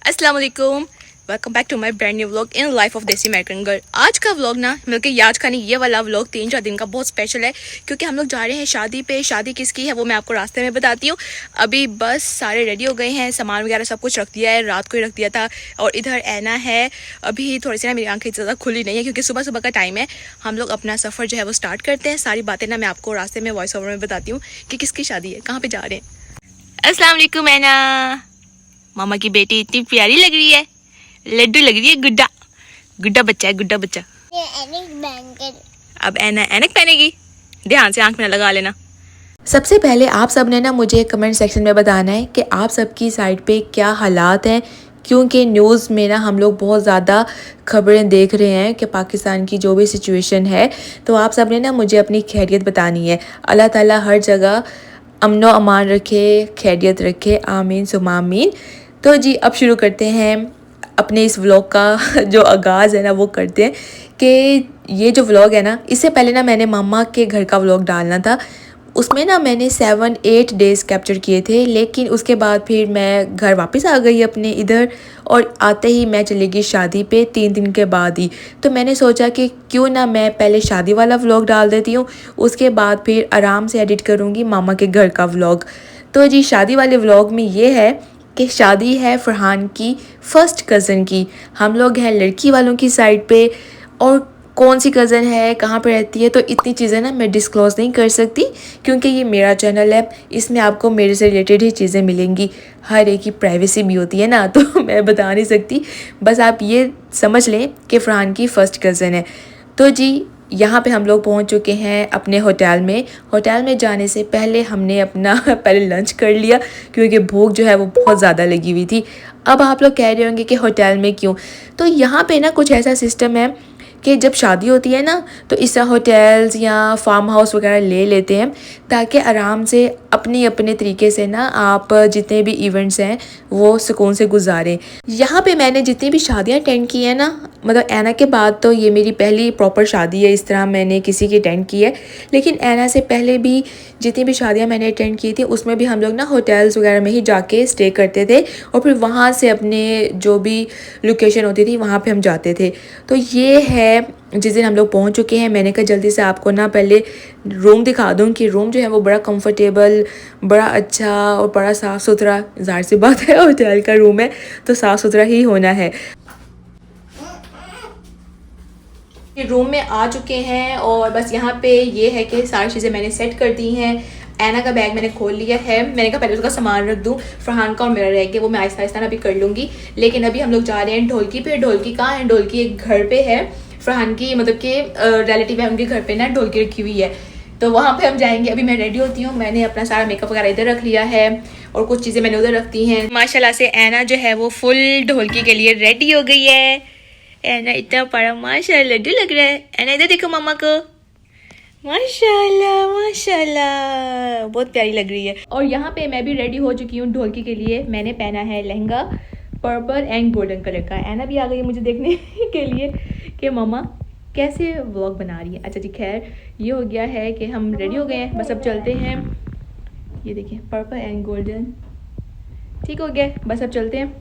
अस्सलाम वालेकुम, welcome back to my brand new vlog in life of desi American girl. आज का व्लॉग ना बल्कि आज का नहीं, ये वाला व्लॉग 3-4 दिन का बहुत स्पेशल है क्योंकि हम लोग जा रहे हैं शादी पे। शादी किसकी है वो मैं आपको रास्ते में बताती हूँ। अभी बस सारे रेडी हो गए हैं, सामान वगैरह सब कुछ रख दिया है, रात को ही रख दिया था। और इधर ऐना है। अभी थोड़ी सी ना मेरी आंखें ज़्यादा खुली नहीं है क्योंकि सुबह सुबह का टाइम है। हम लोग अपना सफ़र जो है वो स्टार्ट करते हैं। सारी बातें ना मैं आपको रास्ते में वॉइस ओवर में बताती हूँ कि किसकी शादी है, कहाँ पर जा रहे हैं। अस्सलाम वालेकुम ऐना, मामा की बेटी इतनी प्यारी लग रही है, लड्डू लग रही है। गुड्डा गुड्डा बच्चा है, गुड्डा बच्चा। अब ऐना ऐनक पहनेगी, ध्यान से आंख में लगा लेना। सबसे पहले आप सब ने ना मुझे कमेंट सेक्शन में बताना है कि आप सबकी साइड पे क्या हालात हैं, क्योंकि न्यूज़ में ना हम लोग बहुत ज़्यादा खबरें देख रहे हैं कि पाकिस्तान की जो भी सिचुएशन है। तो आप सब ने ना मुझे अपनी खैरियत बतानी है। अल्लाह ताला हर जगह अमनो अमान रखे, खैरियत रखे, आमीन सुमा आमीन। तो जी अब शुरू करते हैं अपने इस व्लॉग का जो आगाज़ है ना वो करते हैं कि ये जो व्लॉग है ना, इससे पहले ना मैंने मामा के घर का व्लॉग डालना था। उसमें ना मैंने 7-8 डेज़ कैप्चर किए थे, लेकिन उसके बाद फिर मैं घर वापस आ गई अपने इधर, और आते ही मैं चली गई शादी पे 3 दिन के बाद ही। तो मैंने सोचा कि क्यों ना मैं पहले शादी वाला व्लॉग डाल देती हूँ, उसके बाद फिर आराम से एडिट करूँगी मामा के घर का व्लॉग। तो जी शादी वाले व्लॉग में ये है कि शादी है फरहान की फर्स्ट कज़न की। हम लोग हैं लड़की वालों की साइड पे, और कौन सी कज़न है, कहाँ पे रहती है, तो इतनी चीज़ें ना मैं डिस्क्लोज़ नहीं कर सकती क्योंकि ये मेरा चैनल है। इसमें आपको मेरे से रिलेटेड ही चीज़ें मिलेंगी। हर एक की प्राइवेसी भी होती है ना, तो मैं बता नहीं सकती। बस आप ये समझ लें कि फरहान की फ़र्स्ट कज़न है। तो जी यहाँ पे हम लोग पहुँच चुके हैं अपने होटल में। होटल में जाने से पहले हमने अपना पहले लंच कर लिया क्योंकि भूख जो है वो बहुत ज़्यादा लगी हुई थी। अब आप लोग कह रहे होंगे कि होटल में क्यों, तो यहाँ पे ना कुछ ऐसा सिस्टम है कि जब शादी होती है ना तो इस तरह होटल्स या फार्म हाउस वगैरह ले लेते हैं ताकि आराम से अपनी अपने तरीके से ना आप जितने भी इवेंट्स हैं वो सुकून से गुजारें। यहाँ पे मैंने जितनी भी शादियाँ अटेंड की हैं ना, मतलब ऐना के बाद तो ये मेरी पहली प्रॉपर शादी है इस तरह मैंने किसी की अटेंड की है। लेकिन ऐना से पहले भी जितनी भी शादियाँ मैंने अटेंड की थी उसमें भी हम लोग ना होटल्स वगैरह में ही जाके स्टे करते थे, और फिर वहाँ से अपने जो भी लोकेशन होती थी वहाँ पे हम जाते थे। तो ये है जिस दिन हम लोग पहुँच चुके हैं। मैंने कहा जल्दी से आपको ना पहले रूम दिखा दूँ कि रूम जो है वो बड़ा कंफर्टेबल, बड़ा अच्छा और बड़ा साफ़ सुथरा। ज़ाहिर सी बात है होटल का रूम है तो साफ़ सुथरा ही होना है। रूम में आ चुके हैं और बस यहाँ पे ये है कि सारी चीज़ें मैंने सेट कर दी हैं। ऐना का बैग मैंने खोल लिया है। मैंने कहा पहले उसका सामान रख दूँ, फरहान का और मेरा रह गया वो मैं आहिस्ता आहिस्ता अभी कर लूँगी। लेकिन अभी हम लोग जा रहे हैं ढोलकी पे। ढोलकी कहाँ है? ढोलकी एक घर पे है, फरहान की मतलब कि रिलेटिव है, उनके घर पे ना ढोलकी रखी हुई है, तो वहाँ पे हम जाएंगे। अभी मैं रेडी होती हूँ, मैंने अपना सारा मेकअप वगैरह इधर रख लिया है और कुछ चीज़ें मैंने उधर रखती हैं। माशाल्लाह से ऐना जो है वो फुल ढोलकी के लिए रेडी हो गई है। ऐना इतना बड़ा माशाल्लाह लड्डू लग रहा है। ऐना इधर देखो मम्मा को, माशाल्लाह माशाल्लाह बहुत प्यारी लग रही है। और यहाँ पे मैं भी रेडी हो चुकी हूँ ढोलकी के लिए। मैंने पहना है lehenga purple and golden colour का। ऐना भी आ गई है मुझे देखने के लिए कि मम्मा कैसे व्लॉग बना रही है। अच्छा जी खैर ये हो गया है कि हम रेडी हो गए हैं, बस अब चलते हैं। ये देखिए पर्पल एंड गोल्डन ठीक हो गया, बस अब चलते हैं।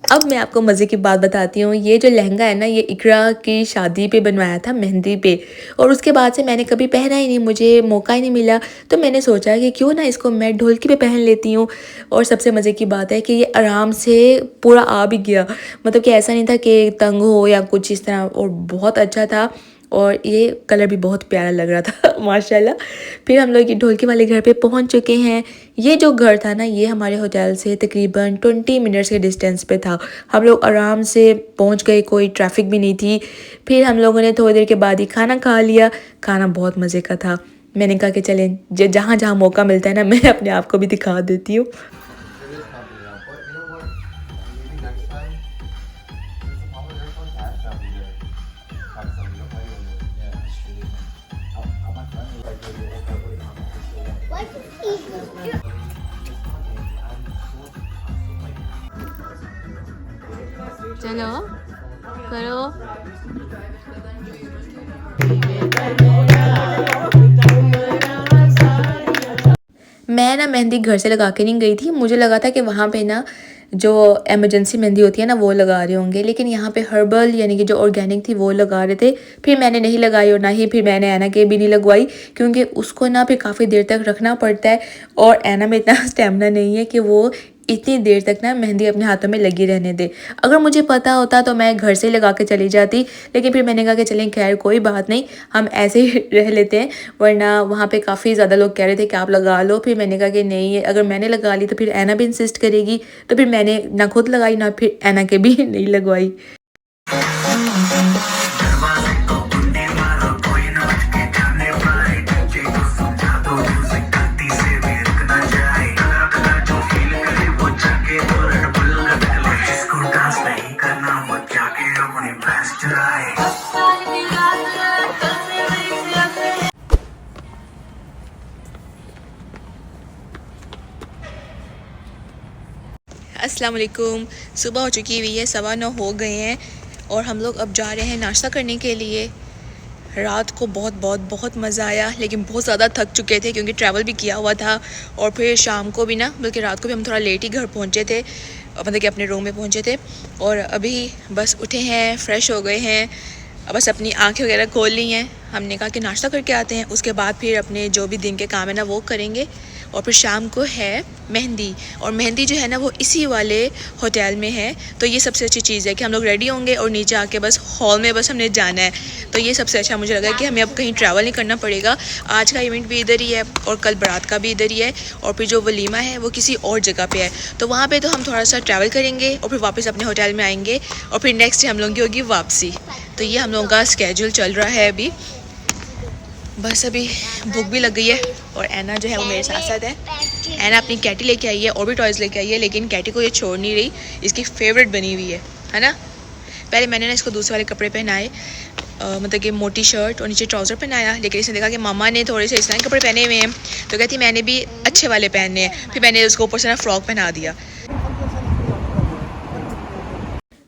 अब मैं आपको मज़े की बात बताती हूँ। ये जो लहंगा है ना ये इकरा की शादी पे बनवाया था, मेहंदी पे, और उसके बाद से मैंने कभी पहना ही नहीं, मुझे मौका ही नहीं मिला। तो मैंने सोचा कि क्यों ना इसको मैं ढोलकी पे पहन लेती हूँ। और सबसे मज़े की बात है कि ये आराम से पूरा आ भी गया, मतलब कि ऐसा नहीं था कि तंग हो या कुछ इस तरह, और बहुत अच्छा था। और ये कलर भी बहुत प्यारा लग रहा था माशाल्लाह। फिर हम लोग ये ढोलकी वाले घर पे पहुंच चुके हैं। ये जो घर था ना ये हमारे होटल से तकरीबन 20 मिनट्स के डिस्टेंस पे था। हम लोग आराम से पहुंच गए, कोई ट्रैफिक भी नहीं थी। फिर हम लोगों ने थोड़ी देर के बाद ही खाना खा लिया। खाना बहुत मज़े का था। मैंने कहा कि चलें जहाँ जहाँ मौका मिलता है ना मैं अपने आप को भी दिखा देती हूँ। चलो करो। मैं ना मेहंदी घर से लगा के नहीं गई थी, मुझे लगा था कि वहाँ पे ना जो एमरजेंसी मेहंदी होती है ना वो लगा रहे होंगे, लेकिन यहाँ पे हर्बल यानी कि जो ऑर्गेनिक थी वो लगा रहे थे। फिर मैंने नहीं लगाई और ना ही फिर मैंने ऐना के भी नहीं लगवाई, क्योंकि उसको ना फिर काफ़ी देर तक रखना पड़ता है और ऐना में इतना स्टेमिना नहीं है कि वो इतनी देर तक ना मेहंदी अपने हाथों में लगी रहने दे। अगर मुझे पता होता तो मैं घर से ही लगा के चली जाती, लेकिन फिर मैंने कहा कि चलें खैर कोई बात नहीं, हम ऐसे ही रह लेते हैं, वरना वहाँ पे काफ़ी ज़्यादा लोग कह रहे थे कि आप लगा लो। फिर मैंने कहा कि नहीं, अगर मैंने लगा ली तो फिर ऐना भी इंसिस्ट करेगी, तो फिर मैंने ना खुद लगाई ना फिर ऐना के भी नहीं लगवाई। अस्सलाम वालेकुम। सुबह हो चुकी हुई है, 9:15 हो गए हैं और हम लोग अब जा रहे हैं नाश्ता करने के लिए। रात को बहुत मज़ा आया, लेकिन बहुत ज़्यादा थक चुके थे क्योंकि ट्रैवल भी किया हुआ था, और फिर शाम को भी ना, बल्कि रात को भी हम थोड़ा लेट ही घर पहुँचे थे, मतलब कि अपने रूम में पहुँचे थे। और अभी बस उठे हैं, फ़्रेश हो गए हैं, अब बस अपनी आँखें वगैरह खोल ली हैं। हमने कहा कि नाश्ता करके आते हैं, उसके बाद फिर अपने जो भी दिन के काम है ना वो करेंगे। और फिर शाम को है मेहंदी, और मेहंदी जो है ना वो इसी वाले होटल में है, तो ये सबसे अच्छी चीज़ है कि हम लोग रेडी होंगे और नीचे आके बस हॉल में बस हमने जाना है। तो ये सबसे अच्छा मुझे लगा कि हमें अब कहीं ट्रैवल नहीं करना पड़ेगा। आज का इवेंट भी इधर ही है और कल बारात का भी इधर ही है, और फिर जो वलीमा है वो किसी और जगह पे है, तो वहाँ पे तो हम थोड़ा सा ट्रैवल करेंगे और फिर वापस अपने होटल में आएंगे, और फिर नेक्स्ट डे हम लोगों की होगी वापसी। तो ये हम लोगों का स्केड्यूल चल रहा है अभी। बस अभी भूख भी लग गई है, और ऐना जो है वो मेरे साथ साथ है। ऐना अपनी कैटी लेके आई है और भी टॉयज़ लेके आई है, लेकिन कैटी को ये छोड़ नहीं रही, इसकी फेवरेट बनी हुई है ना। पहले मैंने ना इसको दूसरे वाले कपड़े पहनाए, मतलब कि मोटी शर्ट और नीचे ट्राउज़र पहनाया, लेकिन इसने देखा कि मामा ने थोड़े से इस तरह के कपड़े पहने हुए हैं, तो कहती मैंने भी अच्छे वाले पहनने हैं। फिर मैंने उसको ऊपर से ना फ्रॉक पहना दिया।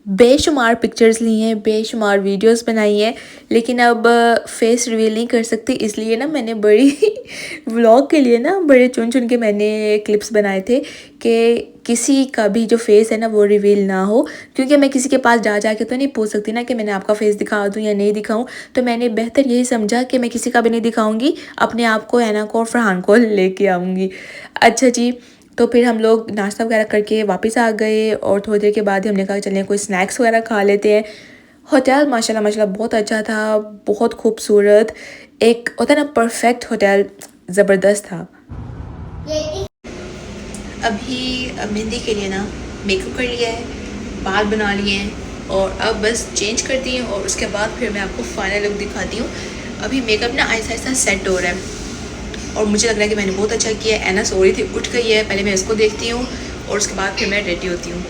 बेशुमार पिक्चर्स ली हैं, बेशुमार वीडियोस बनाई हैं, लेकिन अब फेस रिवील नहीं कर सकती, इसलिए ना मैंने बड़ी व्लॉग के लिए ना बड़े चुन चुन के मैंने क्लिप्स बनाए थे कि किसी का भी जो फेस है ना वो रिवील ना हो, क्योंकि मैं किसी के पास जा के तो नहीं पूछ सकती ना कि मैंने आपका फेस दिखा दूँ या नहीं दिखाऊँ। तो मैंने बेहतर यही समझा कि मैं किसी का भी नहीं दिखाऊँगी, अपने आप को, ऐना को और फरहान को लेके आऊँगी। अच्छा जी, तो फिर हम लोग नाश्ता वगैरह करके वापस आ गए, और थोड़ी देर के बाद ही हमने कहा चलें कोई स्नैक्स वगैरह खा लेते हैं। होटल माशाल्लाह बहुत अच्छा था, बहुत खूबसूरत, एक होता है ना परफेक्ट होटल, ज़बरदस्त था। अभी मेहंदी के लिए ना मेकअप कर लिया है, बाल बना लिए हैं, और अब बस चेंज करती हूँ और उसके बाद फिर मैं आपको फाइनल लुक दिखाती हूँ। अभी मेकअप ना आहिस्ता आहिस्ता सेट हो रहा है, और मुझे लग रहा है कि मैंने बहुत अच्छा किया है। ऐना सो रही थी, उठ गई है, पहले मैं इसको देखती हूँ और उसके बाद फिर मैं रेडी होती हूँ।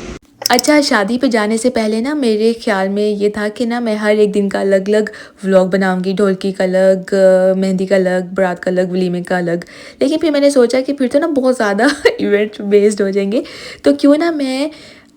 अच्छा, शादी पे जाने से पहले ना मेरे ख्याल में ये था कि ना मैं हर एक दिन का अलग अलग व्लॉग बनाऊंगी, ढोलकी का अलग, मेहंदी का अलग, बारात का अलग, वलीमे का अलग। लेकिन फिर मैंने सोचा कि फिर तो ना बहुत ज़्यादा इवेंट बेस्ड हो जाएंगे, तो क्यों ना मैं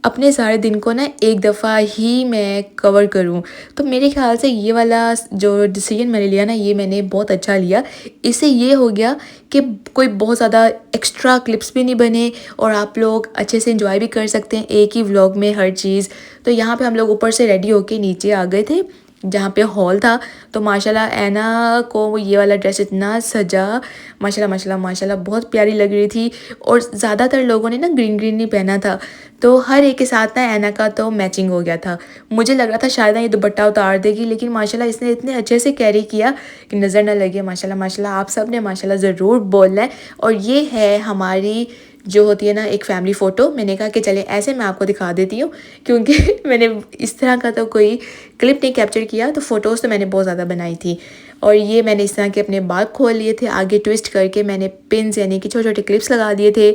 अपने सारे दिन को ना एक दफ़ा ही मैं कवर करूं। तो मेरे ख्याल से ये वाला जो डिसीजन मैंने लिया ना, ये मैंने बहुत अच्छा लिया। इससे ये हो गया कि कोई बहुत ज़्यादा एक्स्ट्रा क्लिप्स भी नहीं बने, और आप लोग अच्छे से एंजॉय भी कर सकते हैं एक ही व्लॉग में हर चीज़। तो यहाँ पे हम लोग ऊपर से रेडी होके नीचे आ गए थे जहाँ पे हॉल था। तो माशाल्लाह ऐना को वो ये वाला ड्रेस इतना सजा, माशाल्लाह बहुत प्यारी लग रही थी। और ज़्यादातर लोगों ने ना ग्रीन नहीं पहना था, तो हर एक के साथ ना ऐना का तो मैचिंग हो गया था। मुझे लग रहा था शायद ना ये दुपट्टा उतार देगी, लेकिन माशाल्लाह इसने इतने अच्छे से कैरी किया कि नज़र ना लगे। माशाल्लाह आप सब ने माशाल्लाह ज़रूर बोलना है। और ये है हमारी जो होती है ना एक फ़ैमिली फ़ोटो। मैंने कहा कि चले ऐसे मैं आपको दिखा देती हूँ, क्योंकि मैंने इस तरह का तो कोई क्लिप नहीं कैप्चर किया, तो फ़ोटोज़ तो मैंने बहुत ज़्यादा बनाई थी। और ये मैंने इस तरह के अपने बाल खोल लिए थे, आगे ट्विस्ट करके मैंने पिन्स यानी कि छोटे छोटे क्लिप्स लगा दिए थे।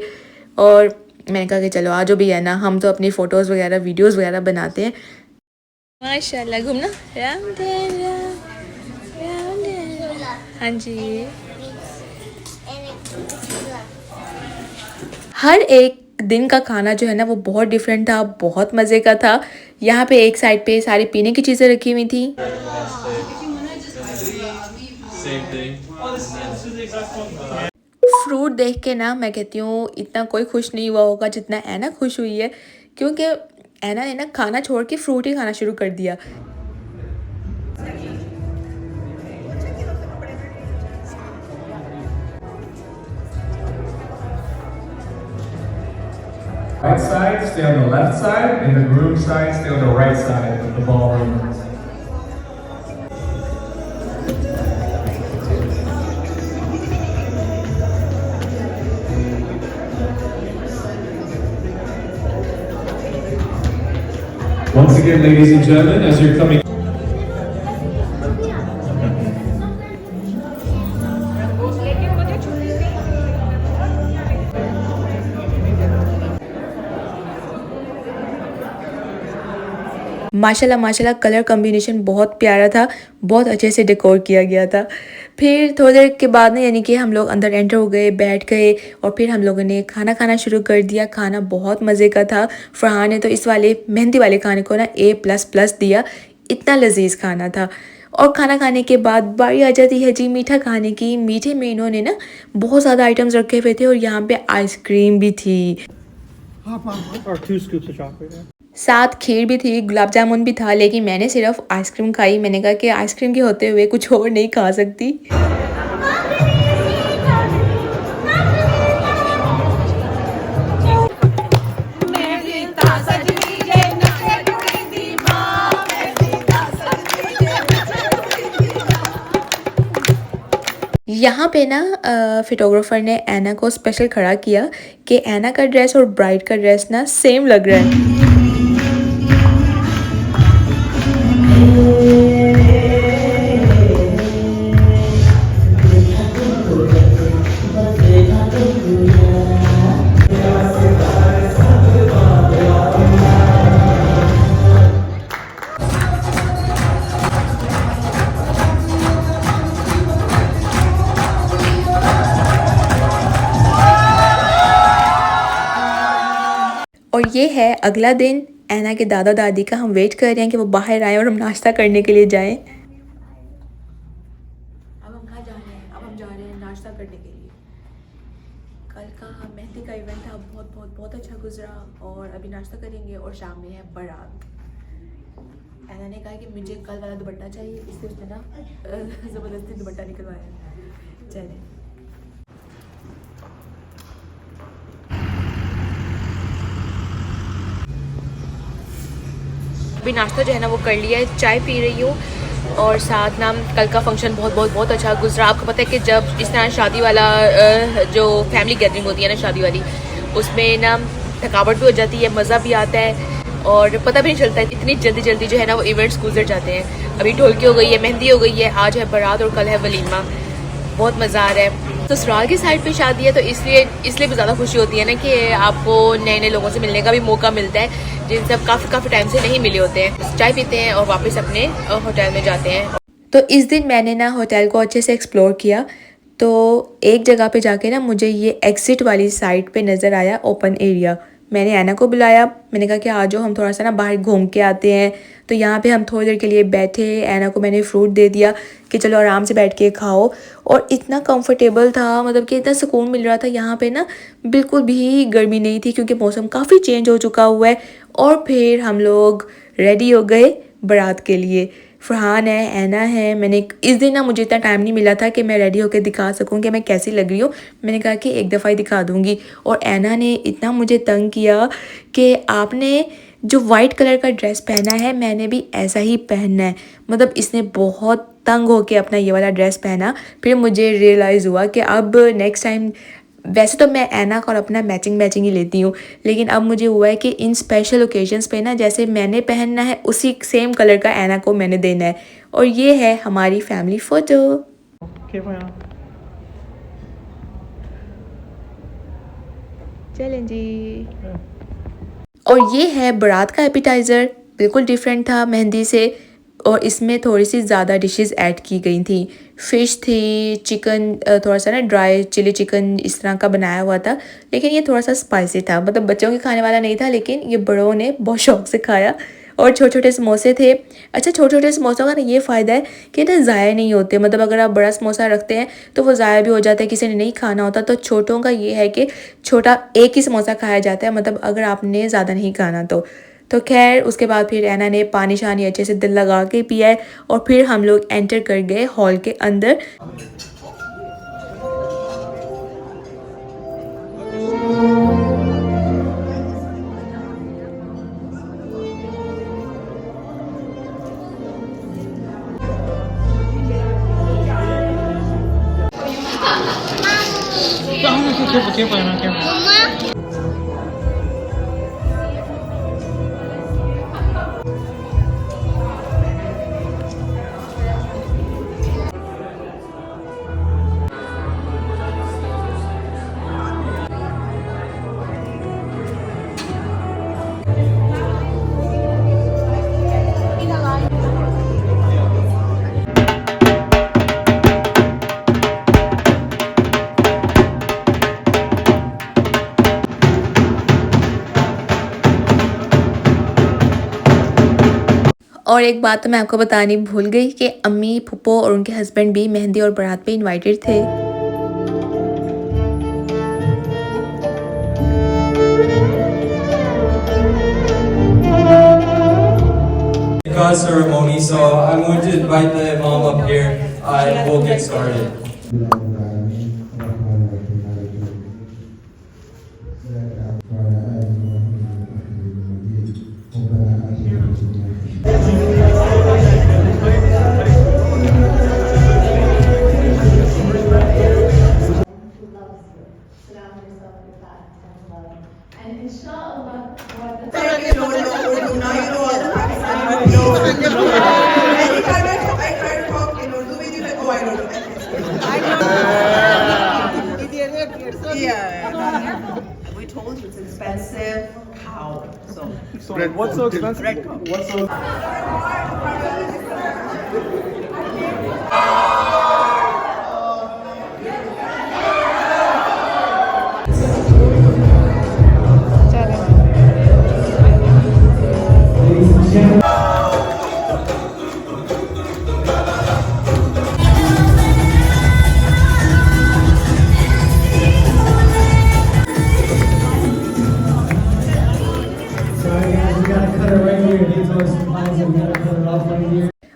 और मैंने कहा कि चलो आज जो भी है ना, हम तो अपनी फ़ोटोज़ वगैरह वीडियोज़ वगैरह बनाते हैं। माशाल्लाह घूमना राम तेरा, हाँ जी। हर एक दिन का खाना जो है ना वो बहुत डिफरेंट था, बहुत मज़े का था। यहाँ पे एक साइड पे सारी पीने की चीज़ें रखी हुई थी। फ्रूट देख के ना मैं कहती हूँ इतना कोई खुश नहीं हुआ होगा जितना ऐना खुश हुई है क्योंकि ऐना ने ना खाना छोड़ के फ्रूट ही खाना शुरू कर दिया। Right side, stay on the left side, and the groom side, stay on the right side of the ballroom. Once again, ladies and gentlemen, as you're coming. माशाल्लाह माशाल्लाह कलर कॉम्बिनेशन बहुत प्यारा था, बहुत अच्छे से डेकोर किया गया था। फिर थोड़ी देर के बाद ना यानी कि हम लोग अंदर एंटर हो गए, बैठ गए और फिर हम लोगों ने खाना खाना शुरू कर दिया। खाना बहुत मज़े का था। फरहान ने तो इस वाले मेहंदी वाले खाने को ना A++ दिया, इतना लजीज खाना था। और खाना खाने के बाद बारी आ जाती है जी मीठा खाने की। मीठे में इन्होंने ना बहुत ज़्यादा आइटम्स रखे हुए थे और यहाँ पे आइसक्रीम भी थी, Or 2 scoops of chocolate. Yeah. साथ खीर भी थी, गुलाब जामुन भी था, लेकिन मैंने सिर्फ आइसक्रीम खाई। मैंने कहा कि आइसक्रीम के होते हुए कुछ और नहीं खा सकती। यहाँ पे ना फोटोग्राफर ने ऐना को स्पेशल खड़ा किया कि ऐना का ड्रेस और ब्राइड का ड्रेस ना सेम लग रहा है। और ये है अगला दिन ऐना के दादा दादी का। हम वेट कर रहे हैं कि वो बाहर आए और हम नाश्ता करने के लिए जाएं। अब हम कहाँ जा रहे हैं? अब हम जा रहे हैं नाश्ता करने के लिए। कल का मेहंदी का इवेंट था, बहुत बहुत बहुत अच्छा गुजरा और अभी नाश्ता करेंगे और शाम में है बारात। ऐना ने कहा कि मुझे कल वाला दुपट्टा चाहिए, इसलिए उसने ना ज़बरदस्ती दुपट्टा निकलवाया। चलें। अभी नाश्ता जो है ना वो कर लिया है, चाय पी रही हूँ और साथ ना कल का फंक्शन बहुत बहुत बहुत अच्छा गुजरा। आपको पता है कि जब इस तरह शादी वाला जो फैमिली गैदरिंग होती है ना शादी वाली, उसमें ना थकावट भी हो जाती है, मज़ा भी आता है और पता भी नहीं चलता है, इतनी जल्दी जल्दी जो है ना वो इवेंट्स गुजर जाते हैं। अभी ढोलकी हो गई है, मेहंदी हो गई है, आज है बारात और कल है वलीमा। बहुत मज़ा आ रहा है। तो ससुराल की साइड पे शादी है तो इसलिए भी ज़्यादा खुशी होती है ना कि आपको नए नए लोगों से मिलने का भी मौका मिलता है, जिनसे आप काफ़ी टाइम से नहीं मिले होते हैं। चाय पीते हैं और वापस अपने होटल में जाते हैं। तो इस दिन मैंने ना होटल को अच्छे से एक्सप्लोर किया। तो एक जगह पे जाके ना मुझे ये एग्जिट वाली साइड पे नज़र आया ओपन एरिया। मैंने ऐना को बुलाया, मैंने कहा कि आ जाओ हम थोड़ा सा ना बाहर घूम के आते हैं। तो यहाँ पे हम थोड़ी देर के लिए बैठे। ऐना को मैंने फ्रूट दे दिया कि चलो आराम से बैठ के खाओ और इतना कंफर्टेबल था, मतलब कि इतना सुकून मिल रहा था। यहाँ पे ना बिल्कुल भी गर्मी नहीं थी क्योंकि मौसम काफ़ी चेंज हो चुका हुआ है। और फिर हम लोग रेडी हो गए बारात के लिए। फरहान है, ऐना है। मैंने इस दिन ना मुझे इतना टाइम नहीं मिला था कि मैं रेडी होकर दिखा सकूं कि मैं कैसी लग रही हूँ। मैंने कहा कि एक दफ़ा ही दिखा दूँगी। और ऐना ने इतना मुझे तंग किया कि आपने जो वाइट कलर का ड्रेस पहना है मैंने भी ऐसा ही पहनना है। मतलब इसने बहुत तंग होके अपना ये वाला ड्रेस पहना। फिर मुझे रियलाइज़ हुआ कि अब नेक्स्ट टाइम, वैसे तो मैं ऐना का और अपना मैचिंग ही लेती हूँ, लेकिन अब मुझे हुआ है कि इन स्पेशल ओकेजन्स पे ना जैसे मैंने पहनना है उसी सेम कलर का ऐना को मैंने देना है। और ये है हमारी फैमिली फ़ोटो। Okay, fine. चलें जी। और ये है बारात का एपिटाइज़र, बिल्कुल डिफरेंट था मेहंदी से और इसमें थोड़ी सी ज़्यादा डिशेस ऐड की गई थी। फ़िश थी, चिकन थोड़ा सा ना ड्राई चिली चिकन इस तरह का बनाया हुआ था, लेकिन ये थोड़ा सा स्पाइसी था। मतलब बच्चों के खाने वाला नहीं था, लेकिन ये बड़ों ने बहुत शौक से खाया और छोटे छोटे समोसे थे। अच्छा, छोटे छोटे समोसों का ना ये फ़ायदा है कि ना ज़ाया नहीं होते, मतलब अगर आप बड़ा समोसा रखते हैं तो वो ज़ाया भी हो जाता है, किसी ने नहीं खाना होता। तो छोटों का ये है कि छोटा एक ही समोसा खाया जाता है, मतलब अगर आपने ज़्यादा नहीं खाना तो खैर उसके बाद फिर ऐना ने पानी शानी अच्छे से दिल लगा के पिया है और फिर हम लोग एंटर कर गए हॉल के अंदर। Careful, Anna, careful. और एक बात तो मैं आपको बतानी भूल गई कि अम्मी, फूफो और उनके हस्बैंड भी मेहंदी और बारात पे इनवाइटेड थे। Cause ceremony, so I'm going to invite the imam up here and we'll get started. Yeah. We told you it's expensive cow. So What's so expensive? red cow. What's so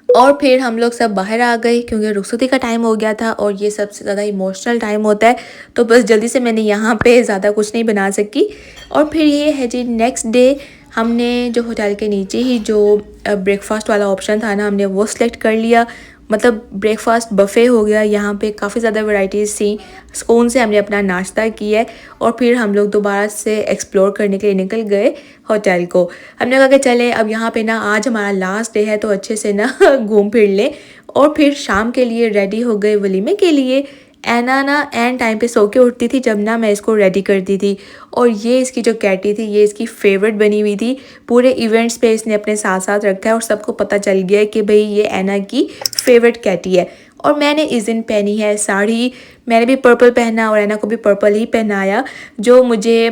और फिर हम लोग सब बाहर आ गए क्योंकि रुखसती का टाइम हो गया था और ये सबसे ज़्यादा इमोशनल टाइम होता है। तो बस जल्दी से मैंने यहाँ पे ज़्यादा कुछ नहीं बना सकी। और फिर ये है जी नेक्स्ट डे, हमने जो होटल के नीचे ही जो ब्रेकफास्ट वाला ऑप्शन था ना, हमने वो सिलेक्ट कर लिया। मतलब ब्रेकफास्ट बफ़े हो गया, यहाँ पे काफ़ी ज़्यादा वैरायटीज़ थी। सुकून से हमने अपना नाश्ता किया है और फिर हम लोग दोबारा से एक्सप्लोर करने के लिए निकल गए होटल को। हमने कहा कि चले अब यहाँ पे ना आज हमारा लास्ट डे है तो अच्छे से ना घूम फिर लें। और फिर शाम के लिए रेडी हो गए वलीमे के लिए। ऐना ना एन टाइम पे सो के उठती थी जब ना मैं इसको रेडी करती थी। और ये इसकी जो कैटी थी ये इसकी फेवरेट बनी हुई थी। पूरे इवेंट्स पे इसने अपने साथ साथ रखा है और सबको पता चल गया है कि भाई ये ऐना की फेवरेट कैटी है। और मैंने इस दिन पहनी है साड़ी। मैंने भी पर्पल पहना और ऐना को भी पर्पल ही पहनाया, जो मुझे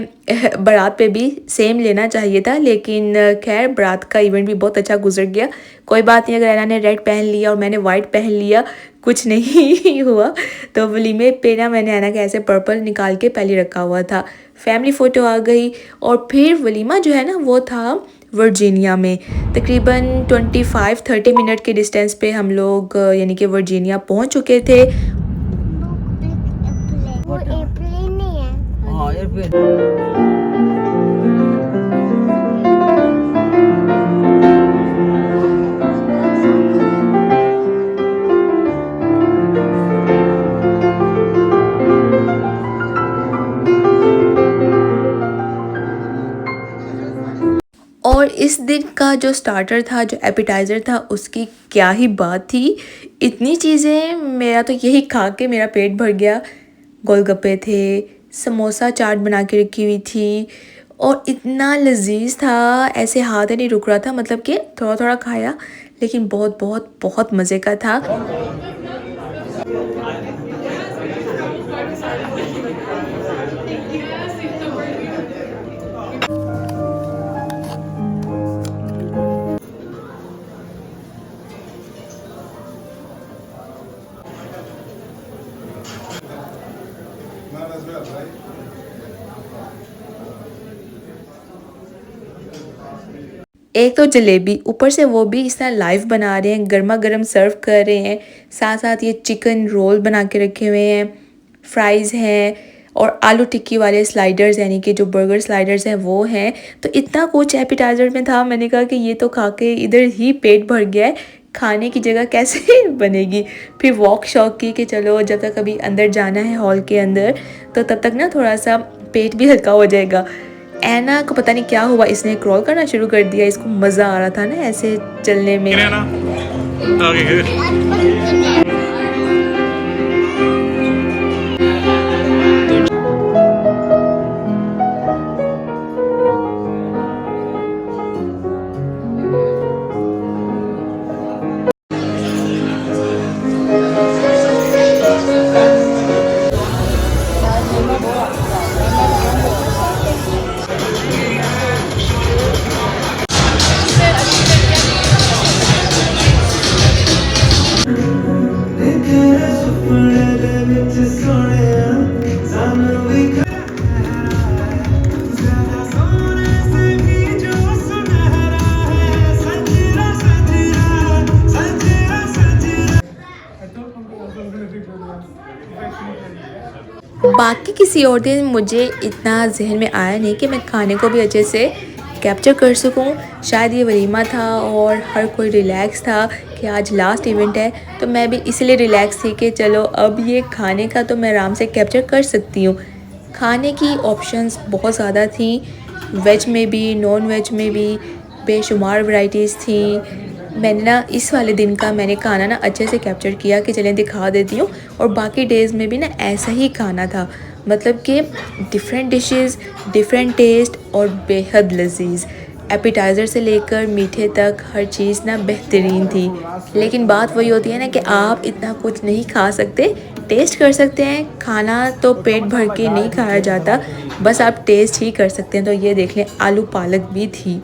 बारात पे भी सेम लेना चाहिए था। लेकिन खैर बारात का इवेंट भी बहुत अच्छा गुजर गया। कोई बात नहीं, अगर ऐना ने रेड पहन लिया और मैंने वाइट पहन लिया कुछ नहीं हुआ। तो वलीमे पे ना मैंने ऐना का ऐसे पर्पल निकाल के पहले रखा हुआ था। फैमिली फ़ोटो आ गई और फिर वलीमा जो है ना वो था वर्जीनिया में। तकरीबन 25-30 मिनट के डिस्टेंस पे हम लोग यानी कि वर्जीनिया पहुंच चुके थे। वो एयरप्लेन नहीं है। हाँ एयरप्लेन। और इस दिन का जो स्टार्टर था, जो एपिटाइज़र था, उसकी क्या ही बात थी। इतनी चीज़ें, मेरा तो यही खा के मेरा पेट भर गया। गोलगप्पे थे, समोसा चाट बना के रखी हुई थी और इतना लजीज था, ऐसे हाथ ही नहीं रुक रहा था। मतलब कि थोड़ा थोड़ा खाया लेकिन बहुत बहुत बहुत मज़े का था। एक तो जलेबी, ऊपर से वो भी इस तरह लाइव बना रहे हैं, गर्मा गर्म सर्व कर रहे हैं। साथ साथ ये चिकन रोल बना के रखे हुए हैं, फ्राइज़ हैं और आलू टिक्की वाले स्लाइडर्स यानी कि जो बर्गर स्लाइडर्स हैं वो हैं। तो इतना कुछ एपिटाइजर में था, मैंने कहा कि ये तो खा के इधर ही पेट भर गया है, खाने की जगह कैसे बनेगी। फिर वॉक शॉक की कि चलो जब तक अभी अंदर जाना है हॉल के अंदर तो तब तक ना थोड़ा सा पेट भी हल्का हो जाएगा। ऐना को पता नहीं क्या हुआ, इसने क्रॉल करना शुरू कर दिया, इसको मज़ा आ रहा था ना ऐसे चलने में। Okay, good. बाकी किसी और दिन मुझे इतना जहन में आया नहीं कि मैं खाने को भी अच्छे से कैप्चर कर सकूं। शायद ये वलीमा था और हर कोई रिलैक्स था कि आज लास्ट इवेंट है, तो मैं भी इसलिए रिलैक्स थी कि चलो अब ये खाने का तो मैं आराम से कैप्चर कर सकती हूँ। खाने की ऑप्शंस बहुत ज़्यादा थी, वेज में भी नॉन वेज में भी बेशुमार वैरायटीज़ थी। मैंने ना इस वाले दिन का मैंने खाना ना अच्छे से कैप्चर किया कि चलें दिखा देती हूँ। और बाकी डेज़ में भी ना ऐसा ही खाना था, मतलब कि डिफरेंट डिशेस, डिफरेंट टेस्ट और बेहद लजीज। एपिटाइज़र से लेकर मीठे तक हर चीज़ ना बेहतरीन थी। लेकिन बात वही होती है ना कि आप इतना कुछ नहीं खा सकते, टेस्ट कर सकते हैं। खाना तो पेट भर के नहीं खाया जाता, बस आप टेस्ट ही कर सकते हैं। तो ये देख लें, आलू पालक भी थी,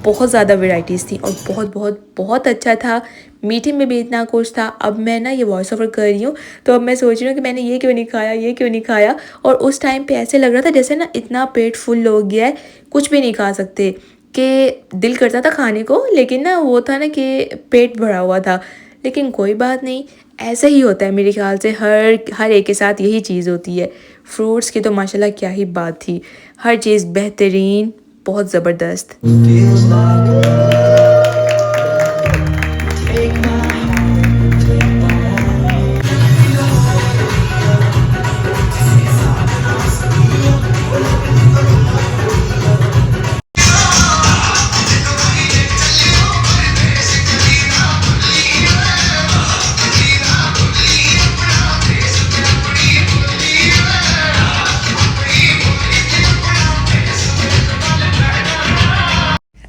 बहुत ज़्यादा वैरायटीज़ थी और बहुत बहुत बहुत अच्छा था। मीठे में भी इतना कुछ था। अब मैं ना ये वॉइस ओवर कर रही हूँ तो अब मैं सोच रही हूँ कि मैंने ये क्यों नहीं खाया, ये क्यों नहीं खाया। और उस टाइम पे ऐसे लग रहा था जैसे ना इतना पेट फुल हो गया है, कुछ भी नहीं खा सकते, कि दिल करता था खाने को, लेकिन ना वो था ना कि पेट भरा हुआ था। लेकिन कोई बात नहीं, ऐसा ही होता है मेरे ख्याल से, हर एक के साथ यही चीज़ होती है। फ्रूट्स की तो माशाल्लाह क्या ही बात थी, हर चीज़ बेहतरीन, बहुत ज़बरदस्त।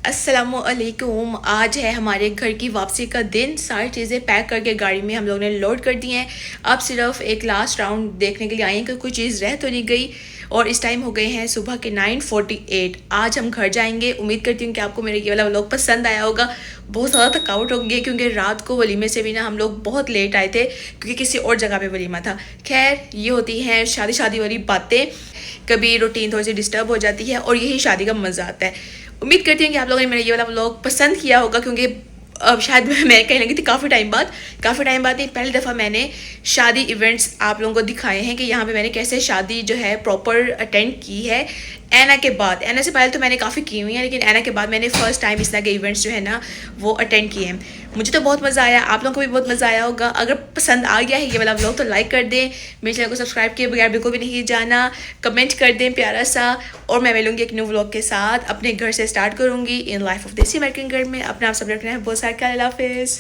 अस्सलामुअलैकुम। आज है हमारे घर की वापसी का दिन। सारी चीज़ें पैक करके गाड़ी में हम लोग ने लोड कर दी हैं। अब सिर्फ एक लास्ट राउंड देखने के लिए आए हैं कि कोई चीज़ रह तो नहीं गई। और इस टाइम हो गए हैं सुबह के 9:48। आज हम घर जाएंगे। उम्मीद करती हूँ कि आपको मेरे ये वाला व्लॉग पसंद आया होगा। बहुत ज़्यादा थकावट हो गई है क्योंकि रात को वलीमे से भी ना हम लोग बहुत लेट आए थे क्योंकि किसी और जगह पे वलीमा था। खैर, ये होती हैं शादी वाली बातें, कभी रूटीन थोड़ी सी डिस्टर्ब हो जाती है और यही शादी का मज़ा आता है। उम्मीद करती हूँ कि आप लोगों ने मेरा ये वाला व्लॉग पसंद किया होगा क्योंकि अब शायद मैं कहने लगी थी काफ़ी टाइम बाद नहीं, पहली दफ़ा मैंने शादी इवेंट्स आप लोगों को दिखाए हैं कि यहाँ पे मैंने कैसे शादी जो है प्रॉपर अटेंड की है। ऐना के बाद, ऐना से पहले तो मैंने काफ़ी की हुई है, लेकिन ऐना के बाद मैंने फ़र्स्ट टाइम इस तरह के इवेंट्स जो है ना वो अटेंड किए हैं। मुझे तो बहुत मज़ा आया, आप लोगों को भी बहुत मज़ा आया होगा। अगर पसंद आ गया है ये वाला व्लॉग तो लाइक कर दें, मेरे चैनल को सब्सक्राइब किए बगैर बिल्कुल भी नहीं जाना, कमेंट कर दें प्यारा सा। और मैं मिलूँगी एक न्यू व्लॉग के साथ, अपने घर से स्टार्ट करूँगी इन लाइफ ऑफ देसी अमेरिकन घर में। अपना आप सब रखना है बहुत सारा ख्याल। अल्लाह हाफिज़।